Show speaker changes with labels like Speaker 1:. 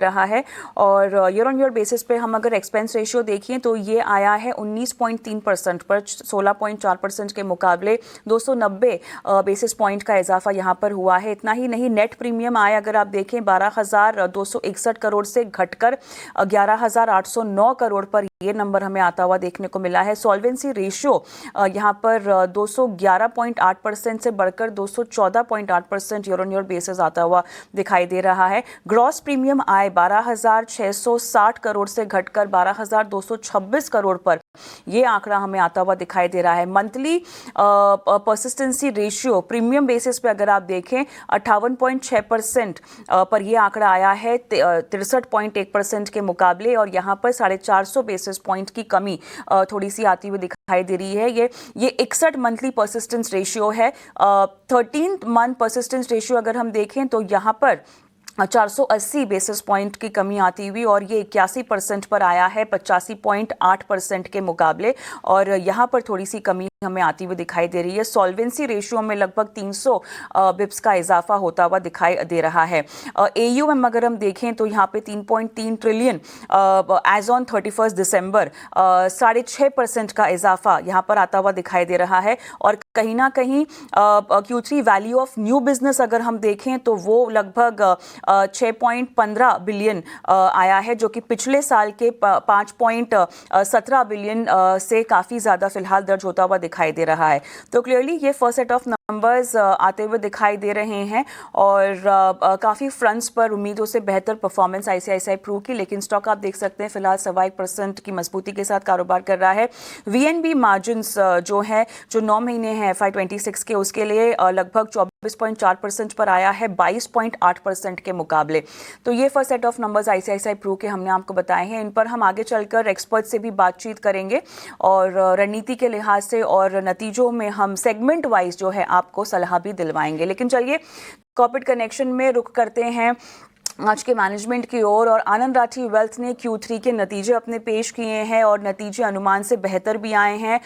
Speaker 1: रहा है। और ईयर ऑन ईयर बेसिस पे हम अगर एक्सपेंस रेशियो देखें तो ये आया है 19.3% पर 16.4% के मुकाबले 290 बेसिस पॉइंट का इजाफा यहाँ पर हुआ है। इतना ही नहीं, नेट प्रीमियम आय अगर आप देखें 12,261 करोड़ से घटकर 11,809 करोड़ पर ये नंबर हमें आता हुआ देखने को मिला है। सॉल्वेंसी रेशियो यहाँ पर 211.8% से बढ़कर 214.8% ईयर ऑन ईयर बेसिस आता हुआ दिखाई दे रहा है। ग्रॉस प्रीमियम आय 12,660 करोड़ से घटकर 12,226 करोड़ पर ये आंकड़ा हमें आता हुआ दिखाई दे रहा है। Monthly persistency ratio premium basis पे अगर आप देखें 58.6% पर ये आंकड़ा आया है 63.1% के मुकाबले, और यहाँ पर 450 बेसिस पॉइंट की कमी थोड़ी सी आती हुई दिखाई दे रही है। ये 61 मंथली परसिस्टेंस रेशियो है। 13 मंथ परसिस्टेंस रेशियो अगर हम देखें तो यहाँ पर 480 बेसिस पॉइंट की कमी आती हुई, और ये 81% पर आया है 85.8% के मुकाबले, और यहाँ पर थोड़ी सी कमी हमें आती हुई दिखाई दे रही है। सॉल्वेंसी रेशियो में लगभग 300 बिप्स का इजाफा होता हुआ दिखाई दे रहा है। AUM अगर हम देखें तो यहाँ पे 3.3 ट्रिलियन एज ऑन 31 दिसंबर 6.5% का इजाफा यहाँ पर आता हुआ दिखाई दे रहा है। और कहीं ना कहीं Q3 value of new business अगर हम देखें तो वो लगभग 6.15 बिलियन आया है, जो कि पिछले साल के 5.17 बिलियन से काफ़ी ज़्यादा फिलहाल दर्ज होता हुआ दिखाई दे रहा है। तो क्लियरली ये फर्स्ट सेट ऑफ नंबर्स आते हुए दिखाई दे रहे हैं, और काफ़ी फ्रंट्स पर उम्मीदों से बेहतर परफॉर्मेंस ICICI प्रू की, लेकिन स्टॉक आप देख सकते हैं फिलहाल 1.25% की मजबूती के साथ कारोबार कर रहा है। VNB मार्जिन्स जो 9 महीने हैं FY26 के, उसके लिए लगभग 24.4% पर आया है 22.8% के मुकाबले। तो ये first set of numbers ICICI Pru के हमने आपको बताए हैं। इन पर हम आगे चलकर एक्सपर्ट से भी बातचीत करेंगे, और रणनीति के लिहाज से और नतीजों में हम सेगमेंट वाइज जो है आपको सलाह भी दिलवाएंगे। लेकिन चलिए कॉर्पोरेट कनेक्शन में रुख करते हैं आज के मैनेजमेंट की ओर। और आनंद राठी वेल्थ ने Q3 के नतीजे अपने पेश किए हैं, और नतीजे अनुमान से बेहतर भी आए हैं।